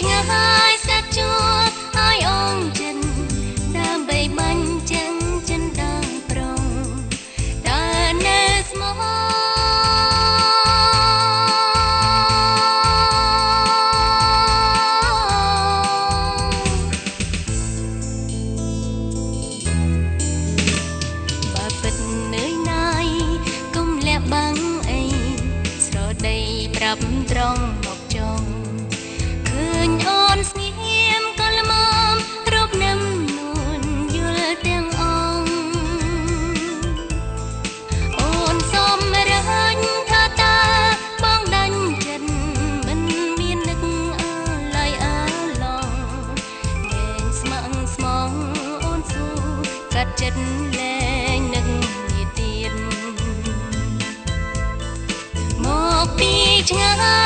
ឆ្ងាយស្ដាប់ជួបឲ្យអងចិនដើម្បីបាញ់ចឹងចិនដល់ប្រងតើនៅស្មោះបើពិតនឿយណាយកុំលាក់បាំងអីស្រដីប្រាប់ត្រង់មកចង់ឃើញអូនស្ងៀមក៏ល្មមរូបនឹមនួនយល់ទាំងអងអូនសុំរើញថាតើបងដាច់ចិត្តមិនមាននឹកអើឡើយអើឡងលែងស្ម័គ្រស្មងអូនស៊ូកាត់ចិត្តលែងនឹកទៀតមកពីឆ្ងាយ